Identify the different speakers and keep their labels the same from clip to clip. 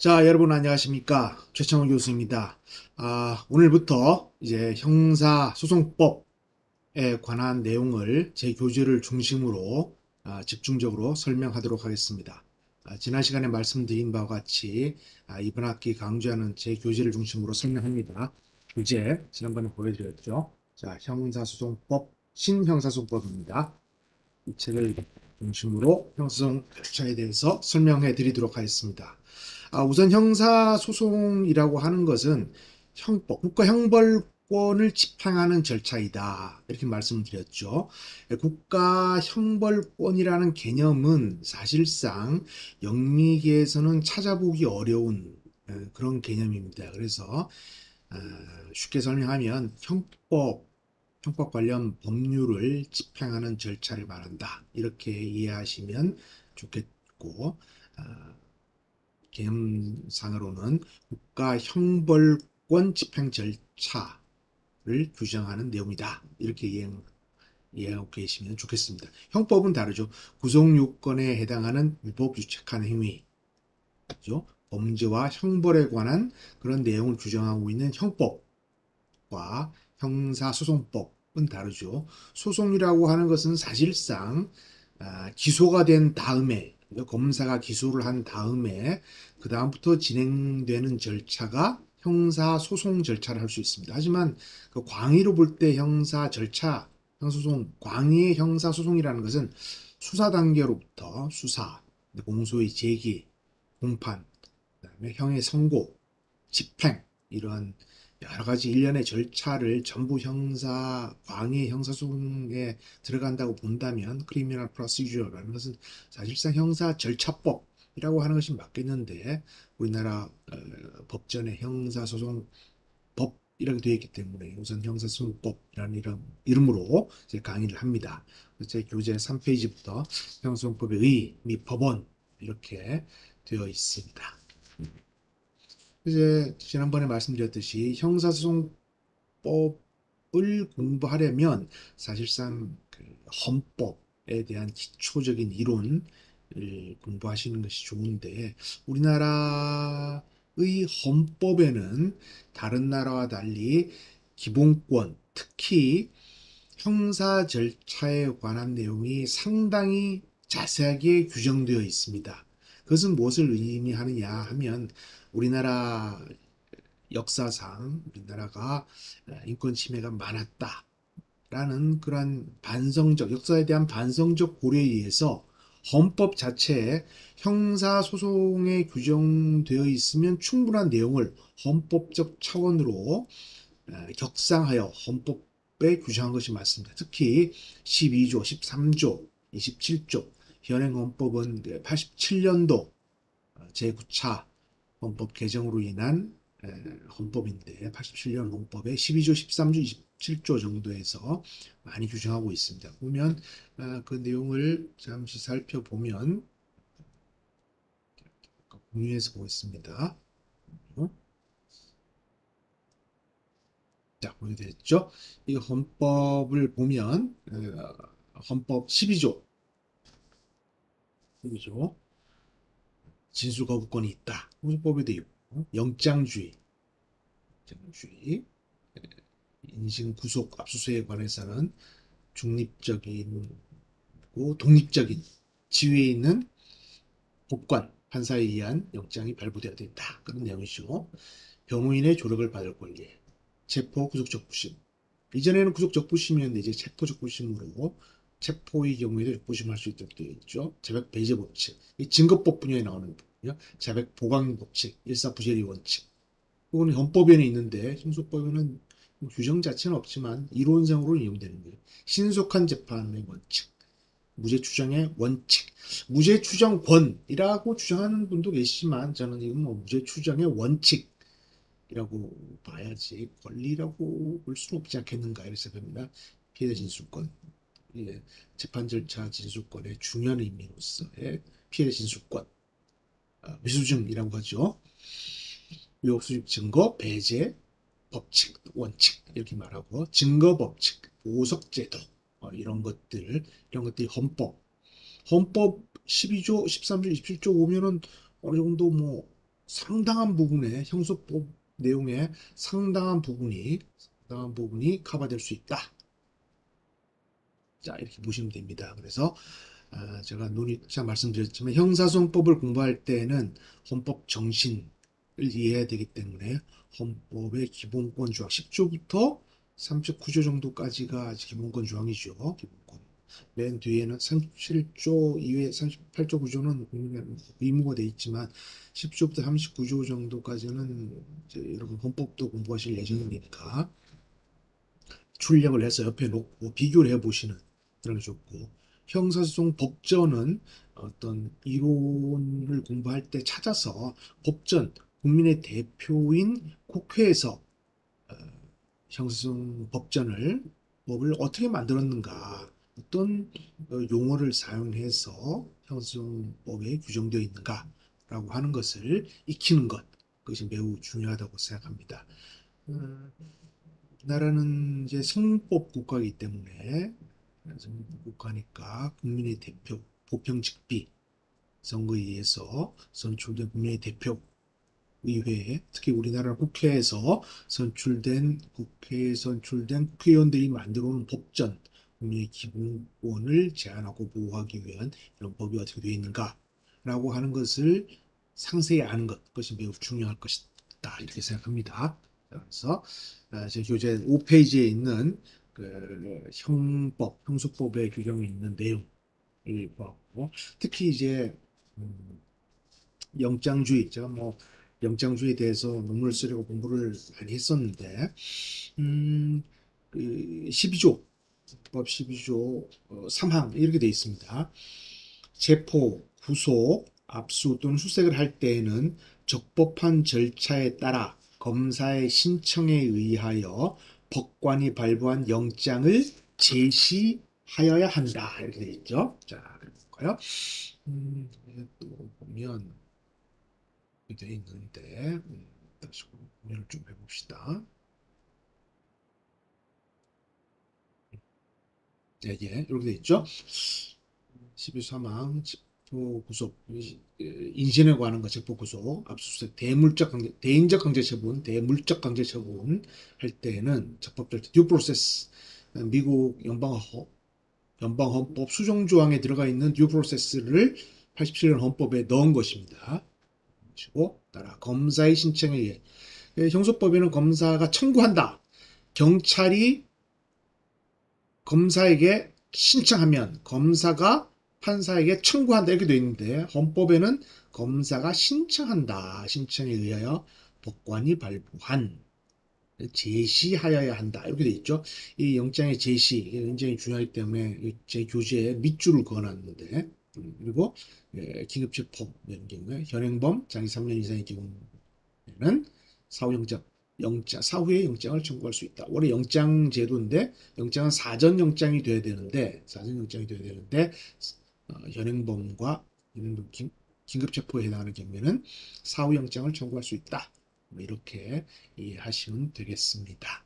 Speaker 1: 자, 여러분 안녕하십니까? 최창호 교수입니다. 오늘부터 이제 형사소송법에 관한 내용을 제 교재를 중심으로 집중적으로 설명하도록 하겠습니다. 지난 시간에 말씀드린 바와 같이 이번 학기 강좌는 제 교재를 중심으로 설명합니다. 교재 지난번에 보여드렸죠. 자, 형사소송법, 신형사소송법입니다. 이 책을 중심으로 형사소송 절차에 대해서 설명해 드리도록 하겠습니다. 우선 형사소송이라고 하는 것은 형법, 국가형벌권을 집행하는 절차이다. 이렇게 말씀드렸죠. 국가형벌권이라는 개념은 사실상 영미계에서는 찾아보기 어려운 그런 개념입니다. 그래서 쉽게 설명하면 형법 관련 법률을 집행하는 절차를 말한다. 이렇게 이해하시면 좋겠고, 개념상으로는 국가형벌권 집행 절차를 규정하는 내용이다. 이렇게 이해하고 계시면 좋겠습니다. 형법은 다르죠. 구속요건에 해당하는 위법 유책한 행위, 그죠? 범죄와 형벌에 관한 그런 내용을 규정하고 있는 형법과 형사소송법은 다르죠. 소송이라고 하는 것은 사실상 기소가 된 다음에 검사가 기소를 한 다음에 그 다음부터 진행되는 절차가 형사소송 절차를 할 수 있습니다. 하지만 그 광의로 볼 때 형사 절차, 형사소송, 광의의 형사소송이라는 것은 수사 단계로부터 수사, 공소의 제기, 공판, 그다음에 형의 선고, 집행 이러한 여러 가지 일련의 절차를 전부 광의 형사소송에 들어간다고 본다면 크리미널 프로시저라는 것은 사실상 형사 절차법이라고 하는 것이 맞겠는데 우리나라 법전에 형사소송법 이렇게 되어 있기 때문에 우선 형사소송법이라는 이름으로 이제 강의를 합니다. 제 교재 3페이지부터 형사소송법의 의 및 법원 이렇게 되어 있습니다. 이제 지난번에 말씀드렸듯이 형사소송법을 공부하려면 사실상 그 헌법에 대한 기초적인 이론을 공부하시는 것이 좋은데 우리나라의 헌법에는 다른 나라와 달리 기본권, 특히 형사 절차에 관한 내용이 상당히 자세하게 규정되어 있습니다. 그것은 무엇을 의미하느냐 하면 우리나라 역사상 우리나라가 인권 침해가 많았다라는 그러한 역사에 대한 반성적 고려에 의해서 헌법 자체에 형사소송에 규정되어 있으면 충분한 내용을 헌법적 차원으로 격상하여 헌법에 규정한 것이 맞습니다. 특히 12조, 13조, 27조 현행헌법은 87년도 제9차 헌법 개정으로 인한 헌법인데 87년 헌법의 12조, 13조, 27조 정도에서 많이 규정하고 있습니다. 보면 그 내용을 잠시 살펴보면 공유해서 보겠습니다. 자, 보여드렸죠? 이 헌법을 보면 헌법 12조 진술거부권이 있다. 헌법에 되어 있고 영장주의, 인신 구속, 압수수색에 관해서는 중립적이고 독립적인 지위에 있는 법관, 판사에 의한 영장이 발부되어야 된다. 그런 내용이죠. 변호인의 조력을 받을 권리, 체포, 구속적부심. 이전에는 구속적부심이었는데 이제 체포적부심으로 체포의 경우에도 적부심할 수 있도록 되어 있죠. 자백 배제 법칙, 이 증거법 분야에 나오는 부분이요. 자백 보강 법칙, 일사부재리 원칙. 그거는 헌법에는 있는데 형소법에는 규정 자체는 없지만 이론상으로 이용되는 거예요. 신속한 재판의 원칙, 무죄 추정의 원칙, 무죄 추정권이라고 주장하는 분도 계시지만 저는 이건 무죄 추정의 원칙이라고 봐야지 권리라고 볼 수는 없지 않겠는가 이렇게 생각합니다. 피해자 진술권, 예, 재판 절차 진술권의 중요한 의미로서의 피해자 진술권, 미수증이라고 하죠. 의혹수집 증거, 배제, 법칙, 원칙 이렇게 말하고 증거 법칙, 보석제도 이런 것들이 헌법 12조, 13조, 27조 오면은 어느 정도 뭐 상당한 부분의 형소법 내용의 상당한 부분이 커버될 수 있다. 자, 이렇게 보시면 됩니다. 그래서 제가 말씀드렸지만 형사소송법을 공부할 때는 헌법 정신을 이해해야 되기 때문에 헌법의 기본권 조항 10조부터 39조 정도까지가 기본권 조항이죠. 기본권. 맨 뒤에는 37조 이외 38조 구조는 국민의 의무가 돼 있지만 10조부터 39조 정도까지는 이제 여러분 헌법도 공부하실 예정이니까 출력을 해서 옆에 놓고 비교를 해보시는 그런 게 좋고, 형사소송 법전은 어떤 이론을 공부할 때 찾아서 법전, 국민의 대표인 국회에서 형사소송 법을 어떻게 만들었는가, 어떤 용어를 사용해서 형사소송법에 규정되어 있는가라고 하는 것을 익히는 것, 그것이 매우 중요하다고 생각합니다. 나라는 이제 성법 국가이기 때문에 성법 국가니까 국민의 대표, 보평직비 선거에 의해서 선출된 국민의 대표 의회, 특히 우리나라 국회에 선출된 국회의원들이 만들어 놓은 법전, 국민의 기본권을 제한하고 보호하기 위한 이런 법이 어떻게 되어 있는가라고 하는 것을 상세히 아는 것, 그것이 매우 중요할 것이다. 이렇게 생각합니다. 그래서 제 교재 5페이지에 있는 그 형소법의 규정이 있는 내용을 보았고, 특히 이제 영장주의, 제가 뭐 영장주의에 대해서 논문을 쓰려고 공부를 많이 했었는데, 그 12조, 법 12조 3항 이렇게 되어 있습니다. 체포, 구속, 압수 또는 수색을 할 때에는 적법한 절차에 따라 검사의 신청에 의하여 법관이 발부한 영장을 제시하여야 한다. 이렇게 되어 있죠. 자, 그럴까요? 또 보면 되어 있는데 다시 공유를 좀 해봅시다. 예, 예, 이렇게 되어 있죠. 12사망, 체포구속, 인신에 관한 것, 체포구속, 압수수색, 대인적 강제처분, 대물적 강제처분 할 때에는 적법절차, 듀 프로세스, 미국 연방헌법 수정조항에 들어가 있는 듀 프로세스를 87년 헌법에 넣은 것입니다. 그리고 따라 검사의 신청에 의해, 형소법에는 검사가 청구한다. 경찰이 검사에게 신청하면 검사가 판사에게 청구한다 이렇게 되어 있는데, 헌법에는 검사가 신청한다. 신청에 의하여 법관이 발부한 제시하여야 한다 이렇게 되어 있죠. 이 영장의 제시 굉장히 중요하기 때문에 제 교재에 밑줄을 그어놨는데, 그리고 긴급체포 이런 경우에 현행범 장기 3년 이상의 경우에는 사후에 영장을 청구할 수 있다. 원래 영장 제도인데 영장은 사전 영장이 돼야 되는데 현행범과 긴급체포에 해당하는 경우에는 사후 영장을 청구할 수 있다. 이렇게 이해하시면 되겠습니다.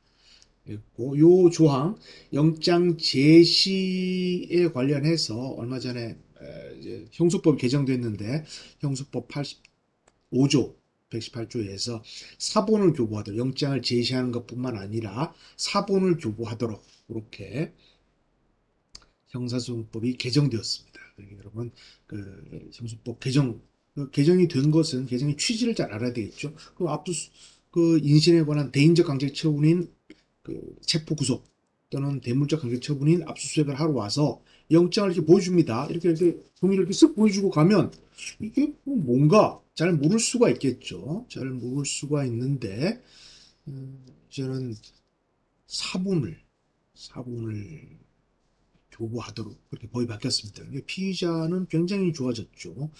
Speaker 1: 그리고 요 조항 영장 제시에 관련해서 얼마 전에 형소법이 개정됐는데, 형소법 85조 118조에서 사본을 교부하도록, 영장을 제시하는 것뿐만 아니라 사본을 교부하도록 이렇게 형사소송법이 개정되었습니다. 그러니까 여러분 형소법 개정이 된 것은 개정의 취지를 잘 알아야 되겠죠. 그 인신에 관한 대인적 강제 처분인 체포 구속 또는 대물적 강제 처분인 압수수색을 하러 와서 영장을 이렇게 보여줍니다. 이렇게 종이를 이렇게 쓱 보여주고 가면 이게 뭔가 잘 모를 수가 있겠죠. 잘 모를 수가 있는데, 저는 사본을 교부하도록 그렇게 법이 바뀌었습니다. 피의자는 굉장히 좋아졌죠.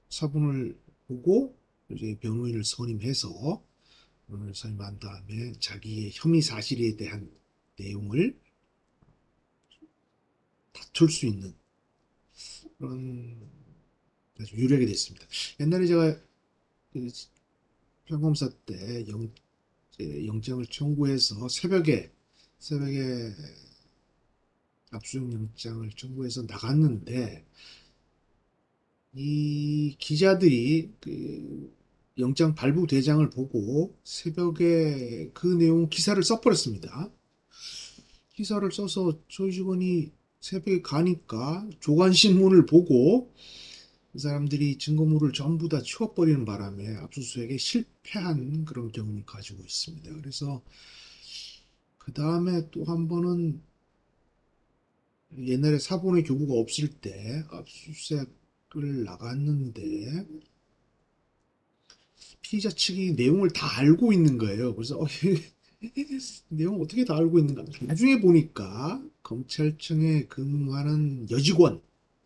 Speaker 1: 사본을 보고 이제 변호인을 선임해서 선임한 다음에 자기의 혐의 사실에 대한 내용을 다툴 수 있는 그런 아주 유리하게 됐습니다. 옛날에 제가 평검사 때 영장을 청구해서 새벽에 압수수색 영장을 청구해서 나갔는데, 이 기자들이 그 영장 발부 대장을 보고 새벽에 그 내용 기사를 써버렸습니다. 기사를 써서 저희 직원이 새벽에 가니까 조간신문을 보고 그 사람들이 증거물을 전부 다 치워버리는 바람에 압수수색에 실패한 그런 경험을 가지고 있습니다. 그래서 그 다음에 또 한 번은 옛날에 사본의 교부가 없을 때 압수수색을 나갔는데 피의자 측이 내용을 다 알고 있는 거예요. 그래서 내용 어떻게 다 알고 있는가? 나중에 보니까 검찰청에 근무하는 여직원,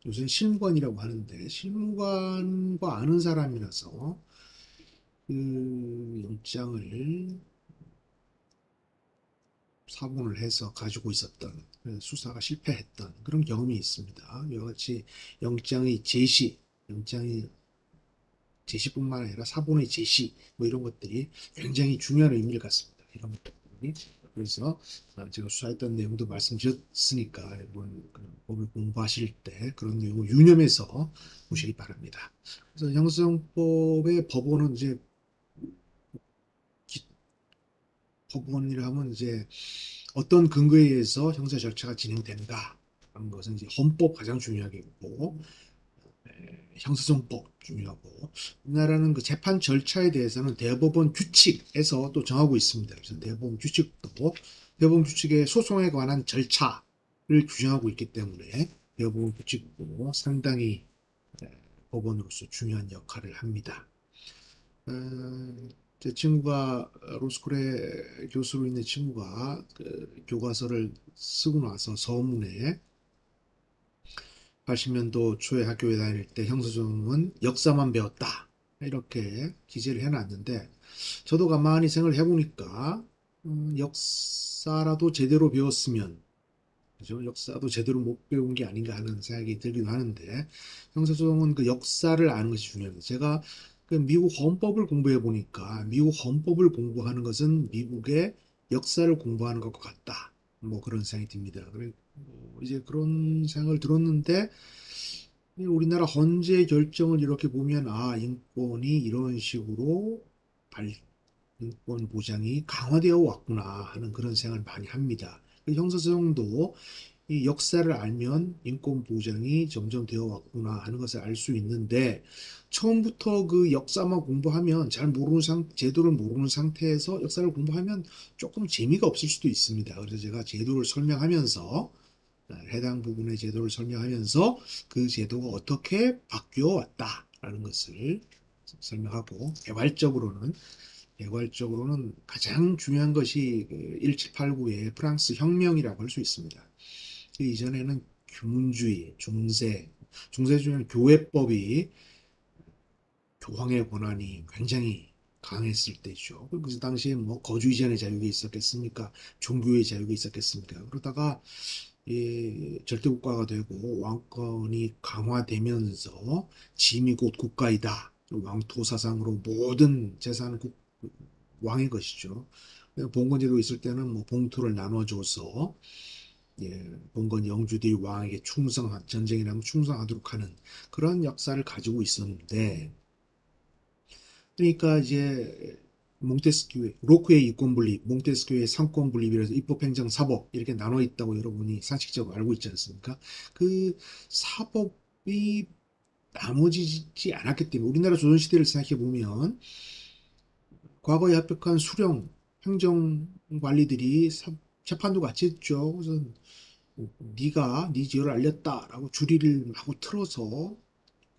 Speaker 1: 요새는 실무관이라고 하는데 실무관과 아는 사람이라서 그 영장을 사본을 해서 가지고 있었던 수사가 실패했던 그런 경험이 있습니다. 이와 같이 영장의 제시, 영장의 제시뿐만 아니라 사본의 제시 뭐 이런 것들이 굉장히 중요한 의미를 갖습니다. 이런 것들이 그래서 제가 수사했던 내용도 말씀드렸으니까 이번 법을 공부하실 때 그런 내용을 유념해서 보시기 바랍니다. 그래서 형사정법의 법원은 이제 법원이라 하면 이제 어떤 근거에 의해서 형사 절차가 진행된다 하는 것은 이제 헌법 가장 중요하겠고 형사정법 중요하고 우리나라는 그 재판 절차에 대해서는 대법원 규칙에서 또 정하고 있습니다. 그래서 대법원 규칙의 소송에 관한 절차를 규정하고 있기 때문에 대법원 규칙도 상당히 법원으로서 중요한 역할을 합니다. 제 친구가 로스쿨의 교수로 있는 친구가 그 교과서를 쓰고 나서 서문에 80년도 초에 학교에 다닐 때 형사소송은 역사만 배웠다. 이렇게 기재를 해놨는데 저도 가만히 생각을 해보니까 역사라도 제대로 배웠으면 그죠? 역사도 제대로 못 배운 게 아닌가 하는 생각이 들기도 하는데 형사소송은 그 역사를 아는 것이 중요합니다. 제가 그 미국 헌법을 공부해 보니까 미국 헌법을 공부하는 것은 미국의 역사를 공부하는 것과 같다. 뭐 그런 생각이 듭니다. 이제 그런 생각을 들었는데 우리나라 헌재 결정을 이렇게 보면 인권이 이런 식으로 인권 보장이 강화되어 왔구나 하는 그런 생각을 많이 합니다. 형사소송도 이 역사를 알면 인권 보장이 점점 되어 왔구나 하는 것을 알 수 있는데 처음부터 그 역사만 공부하면 잘 모르는 제도를 모르는 상태에서 역사를 공부하면 조금 재미가 없을 수도 있습니다. 그래서 제가 제도를 설명하면서 해당 부분의 제도를 설명하면서 그 제도가 어떻게 바뀌어 왔다라는 것을 설명하고 개괄적으로는 가장 중요한 것이 1789의 프랑스 혁명이라고 할 수 있습니다. 그 이전에는 교문주의, 중세주의는 교회법이 교황의 권한이 굉장히 강했을 때죠. 그 당시에 뭐 거주의전의 자유가 있었겠습니까? 종교의 자유가 있었겠습니까? 그러다가 절대국가가 되고 왕권이 강화되면서 짐이 곧 국가이다. 왕토 사상으로 모든 재산은 왕의 것이죠. 봉건제도 있을 때는 뭐 봉투를 나눠줘서 봉건 영주들이 왕에게 전쟁이 나면 충성하도록 하는 그런 역사를 가지고 있었는데 그러니까 이제 몽테스키우의 로크의 이권 분립, 몽테스키우의 상권 분립이라서 입법행정 사법 이렇게 나눠 있다고 여러분이 상식적으로 알고 있지 않습니까? 그 사법이 나눠지지 않았기 때문에 우리나라 조선시대를 생각해 보면 과거에 합격한 수령 행정관리들이 재판도 같이 했죠. 그래서 네가 네 죄를 알렸다라고 주리를 마구 틀어서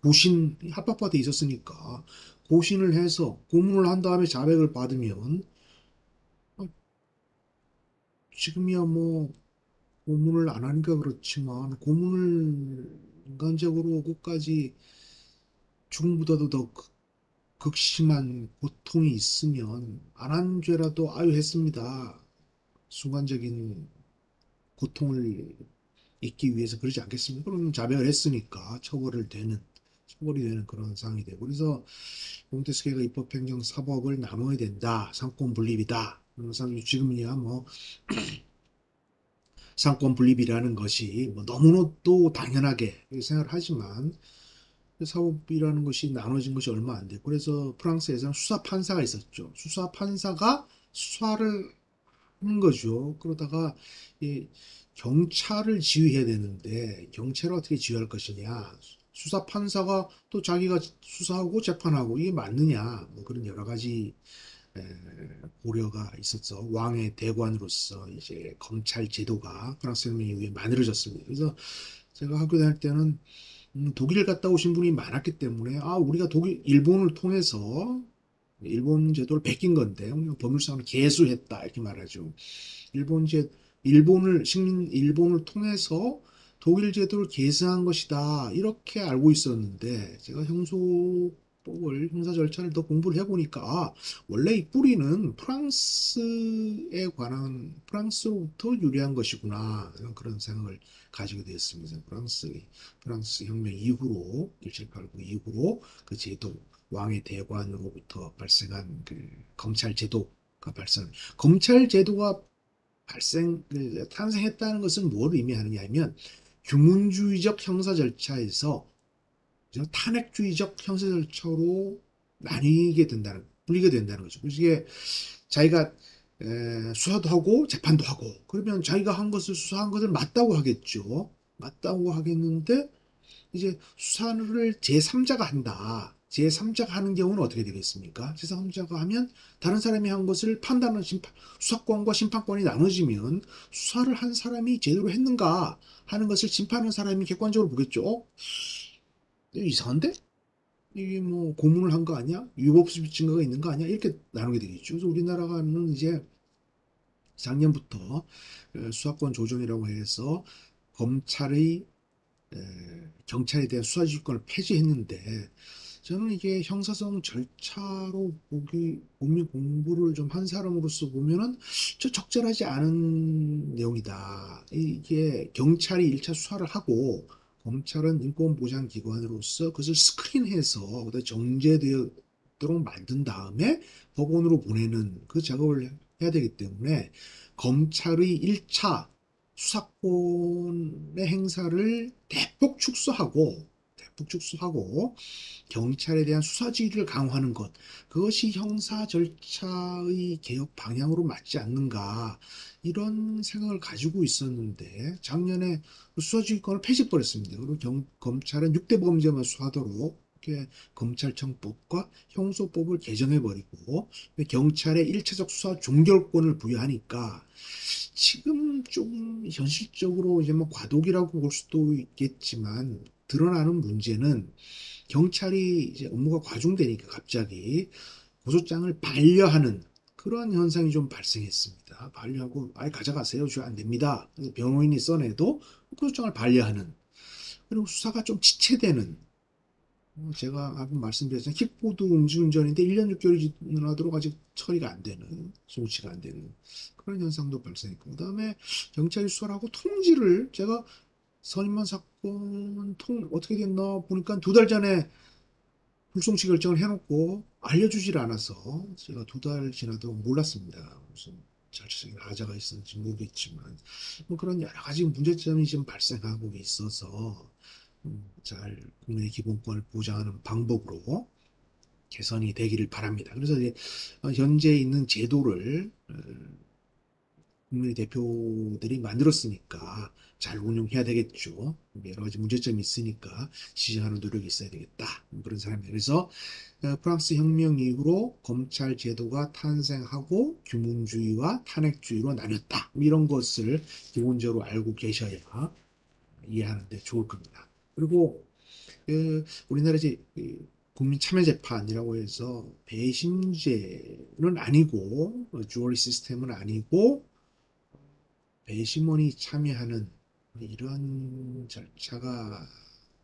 Speaker 1: 고신 합법화돼 있었으니까 고신을 해서 고문을 한 다음에 자백을 받으면 지금이야 뭐 고문을 안 하니까 그렇지만 고문을 인간적으로 끝까지 죽음보다도 더 극심한 고통이 있으면 안 한 죄라도 아유 했습니다. 순간적인 고통을 잊기 위해서 그러지 않겠습니까? 그러면 자백을 했으니까 처벌이 되는 그런 상황이 되고 그래서 몽테스키가 입법행정 사법을 나눠야 된다. 상권 분립이다. 지금이야 뭐 상권 분립이라는 것이 뭐 너무나도 당연하게 생각을 하지만 사법이라는 것이 나눠진 것이 얼마 안 됐고, 그래서 프랑스에서는 수사 판사가 있었죠. 수사 판사가 수사를 하는 거죠. 그러다가 이 경찰을 지휘해야 되는데 경찰을 어떻게 지휘할 것이냐. 수사 판사가 또 자기가 수사하고 재판하고 이게 맞느냐. 뭐 그런 여러 가지 고려가 있었어. 왕의 대관으로서 이제 검찰 제도가 프랑스 혁명 이후에 만들어졌습니다. 그래서 제가 학교 다닐 때는 독일 갔다 오신 분이 많았기 때문에 우리가 일본을 통해서 일본 제도를 베낀 건데 우리가 법률상으로 개수했다 이렇게 말하죠. 일본 제 일본을 통해서 독일 제도를 계승한 것이다 이렇게 알고 있었는데 제가 형사 절차를 더 공부를 해보니까 원래 이 뿌리는 프랑스로부터 유래한 것이구나 그런 생각을 가지게 되었습니다. 프랑스 혁명 이후로 1789 이후로 그 제도 왕의 대관으로부터 발생한 그 검찰 제도가 검찰 제도가 탄생했다는 것은 뭘 의미하느냐 하면 규문주의적 형사 절차에서 탄핵주의적 형사 절차로 분리게 된다는 거죠. 이게 자기가 수사도 하고 재판도 하고 그러면 자기가 수사한 것을 맞다고 하겠죠. 맞다고 하겠는데 이제 수사를 제3자가 한다. 제3자가 하는 경우는 어떻게 되겠습니까? 제3자가 하면 다른 사람이 한 것을 수사권과 심판권이 나눠지면 수사를 한 사람이 제대로 했는가 하는 것을 심판하는 사람이 객관적으로 보겠죠. 이상한데? 이게 뭐 고문을 한 거 아니야? 위법수집 증거가 있는 거 아니야? 이렇게 나누게 되겠죠. 그래서 우리나라는 이제 작년부터 수사권 조정이라고 해서 검찰의 경찰에 대한 수사지휘권을 폐지했는데 저는 이게 형사성 절차로 공부를 좀 한 사람으로서 보면은 적절하지 않은 내용이다. 이게 경찰이 1차 수사를 하고 검찰은 인권보장기관으로서 그것을 스크린해서 정제되도록 만든 다음에 법원으로 보내는 그 작업을 해야 되기 때문에 검찰의 1차 수사권의 행사를 대폭 축소하고 경찰에 대한 수사 지휘를 강화하는 것 그것이 형사 절차의 개혁 방향으로 맞지 않는가 이런 생각을 가지고 있었는데 작년에 수사지휘권을 폐지버렸습니다. 그리고 검찰은 6대 범죄만 수사하도록 이렇게 검찰청법과 형소법을 개정해버리고 경찰에 1차적 수사 종결권을 부여하니까 지금 좀 현실적으로 이제 뭐 과도기라고 볼 수도 있겠지만 드러나는 문제는 경찰이 이제 업무가 과중되니까 갑자기 고소장을 반려하는 그런 현상이 좀 발생했습니다. 반려하고 아예 가져가세요. 저 안 됩니다. 변호인이 써내도 고소장을 반려하는 그리고 수사가 좀 지체되는 제가 아까 말씀드렸잖아요. 킥보드 음주운전인데 1년 6개월이 지나도록 아직 처리가 안 되는, 송치가 안 되는 그런 현상도 발생했고, 그 다음에 경찰이 수사를 하고 통지를 제가 선임만 사건 어떻게 됐나 보니까 2달 전에 불송치 결정을 해놓고 알려주질 않아서 제가 2달 지나도 몰랐습니다. 무슨 절차적인 하자가 있었는지 모르겠지만 뭐 그런 여러 가지 문제점이 지금 발생하고 있어서 잘 국민의 기본권을 보장하는 방법으로 개선이 되기를 바랍니다. 그래서 이제 현재 있는 제도를 국민의 대표들이 만들었으니까 잘 운용해야 되겠죠. 여러 가지 문제점이 있으니까 시정하는 노력이 있어야 되겠다. 그런 사람이에요. 그래서 프랑스 혁명 이후로 검찰 제도가 탄생하고 규문주의와 탄핵주의로 나뉘었다. 이런 것을 기본적으로 알고 계셔야 이해하는데 좋을 겁니다. 그리고 우리나라 이제 국민참여재판이라고 해서 배심제는 아니고 주어리 시스템은 아니고 배심원이 참여하는 이런 절차가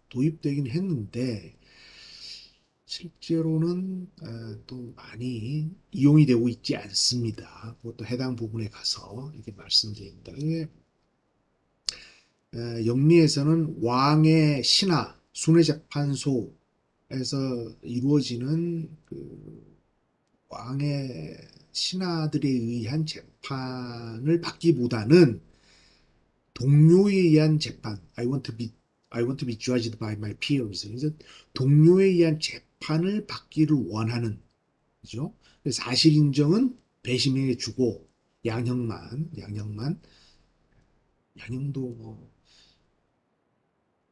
Speaker 1: 도입되긴 했는데 실제로는 또 많이 이용이 되고 있지 않습니다. 그것도 해당 부분에 가서 이렇게 말씀드립니다. 영리에서는 왕의 신하 순회재판소에서 이루어지는 그 왕의 신하들에 의한 재판을 받기보다는 동료에 의한 재판, I want to be I want to be judged by my peers. 그래서 동료에 의한 재판을 받기를 원하는, 그죠? 사실 인정은 배심에게 주고 양형도 뭐,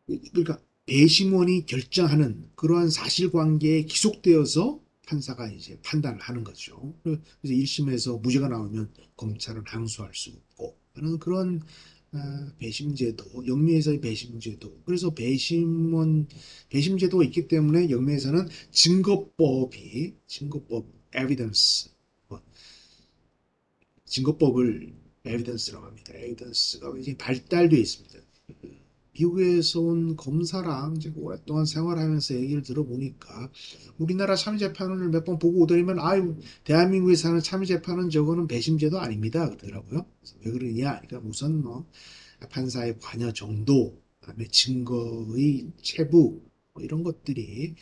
Speaker 1: 그러니까 배심원이 결정하는 그러한 사실관계에 기속되어서 판사가 이제 판단을 하는 거죠. 그래서 1심에서 무죄가 나오면 검찰은 항소할 수 없고 하는 그런 배심제도, 영미에서의 배심제도. 그래서 배심제도가 있기 때문에 영미에서는 evidence, 뭐, 증거법을 evidence라고 합니다. evidence가 굉장히 발달되어 있습니다. 미국에서 온 검사랑 제가 오랫동안 생활하면서 얘기를 들어보니까 우리나라 참여재판을 몇 번 보고 오더니만 아유 대한민국에서 하는 참여재판은 저거는 배심제도 아닙니다 그러더라고요. 그래서 왜 그러냐? 그러니까 우선 뭐 판사의 관여 정도, 그다음에 증거의 체부 뭐 이런 것들이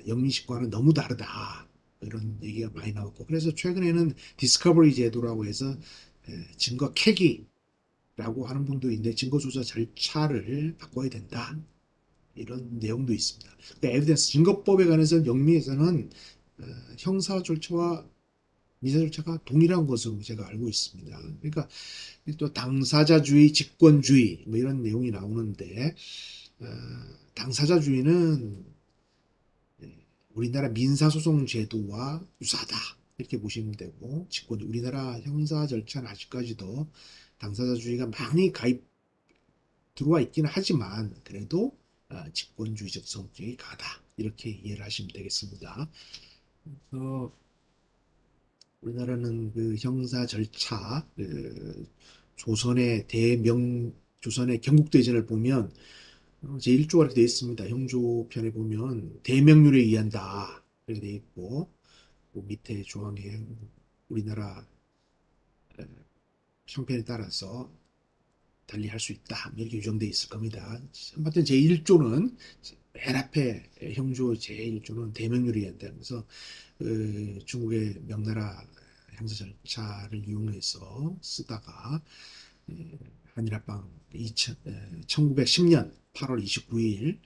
Speaker 1: 영미식과는 너무 다르다. 이런 얘기가 많이 나왔고 그래서 최근에는 디스커버리 제도라고 해서 증거 캐기라고 하는 분도 있는데 증거조사 절차를 바꿔야 된다. 이런 내용도 있습니다. 그러니까 에비던스 증거법에 관해서 영미에서는 형사 절차와 미사 절차가 동일한 것으로 제가 알고 있습니다. 그러니까 또 당사자주의, 직권주의 뭐 이런 내용이 나오는데 당사자주의는 우리나라 민사소송 제도와 유사하다 이렇게 보시면 되고 직권 우리나라 형사 절차는 아직까지도 당사자주의가 많이 들어와 있기는 하지만 그래도 직권주의적 성격이 강하다 이렇게 이해를 하시면 되겠습니다. 우리나라는 그 형사 절차 조선의 경국대전을 보면 제1조가 이렇게 되어 있습니다. 형조편에 보면 대명률에 의한다 이렇게 되어 있고 그 밑에 조항에 우리나라 형편에 따라서 달리 할 수 있다 이렇게 규정되어 있을 겁니다. 아무튼 제1조는 맨 앞에 형조 제1조는 대명률에 의한다. 그래서 중국의 명나라 형사 절차를 이용해서 쓰다가 한일합방 1910년 8월 29일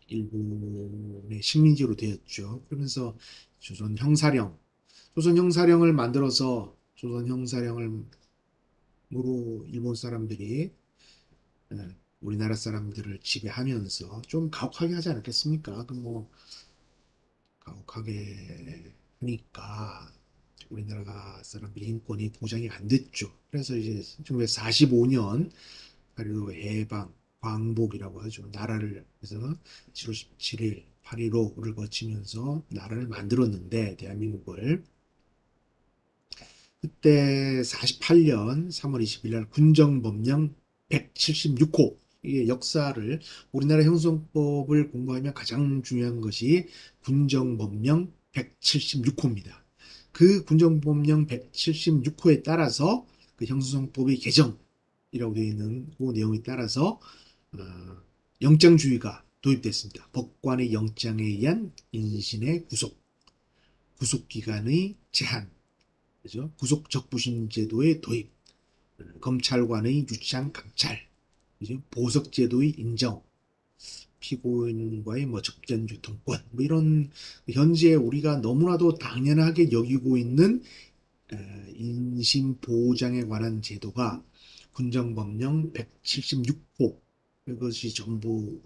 Speaker 1: 일본의 식민지로 되었죠. 그러면서 조선 형사령을 만들어서 조선 형사령으로 일본 사람들이 우리나라 사람들을 지배하면서 좀 가혹하게 하지 않았겠습니까? 뭐 가혹하게 하니까 우리나라 사람들의 인권이 보장이 안 됐죠. 그래서 이제 1945년 8.15 해방, 광복이라고 하죠. 나라를 그래서 7월 17일 8.15를 거치면서 나라를 만들었는데 대한민국을 그때 48년 3월 20일 날 군정법령 176호 이게 역사를 우리나라 형성법을 공부하면 가장 중요한 것이 군정법령 176호입니다. 그 군정법령 176호에 따라서 그 형성법의 개정이라고 되어 있는 그 내용에 따라서 영장주의가 도입됐습니다. 법관의 영장에 의한 인신의 구속기간의 제한, 그죠? 구속적부심 제도의 도입, 검찰관의 유치한 감찰, 그죠? 보석제도의 인정, 피고인과의 뭐 접견유통권, 뭐 이런 현재 우리가 너무나도 당연하게 여기고 있는 인신 보장에 관한 제도가 군정법령 176호 이것이 전부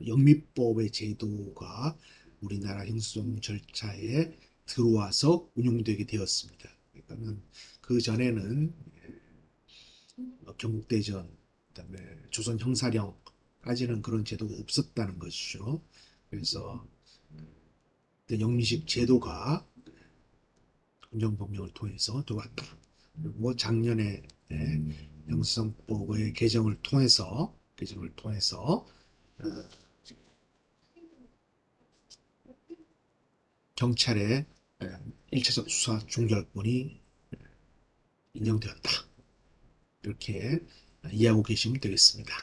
Speaker 1: 영미법의 제도가 우리나라 형사소송 절차에 들어와서 운용되게 되었습니다. 그러니까는 그 전에는 경국대전, 그다음에 조선 형사령까지는 그런 제도가 없었다는 것이죠. 그래서 영미식 제도가 군정법령을 통해서 들어왔다. 그리고 작년에 형사소송법의 개정을 통해서 경찰의 1차적 수사 종결권이 인정되었다. 이렇게 이해하고 계시면 되겠습니다.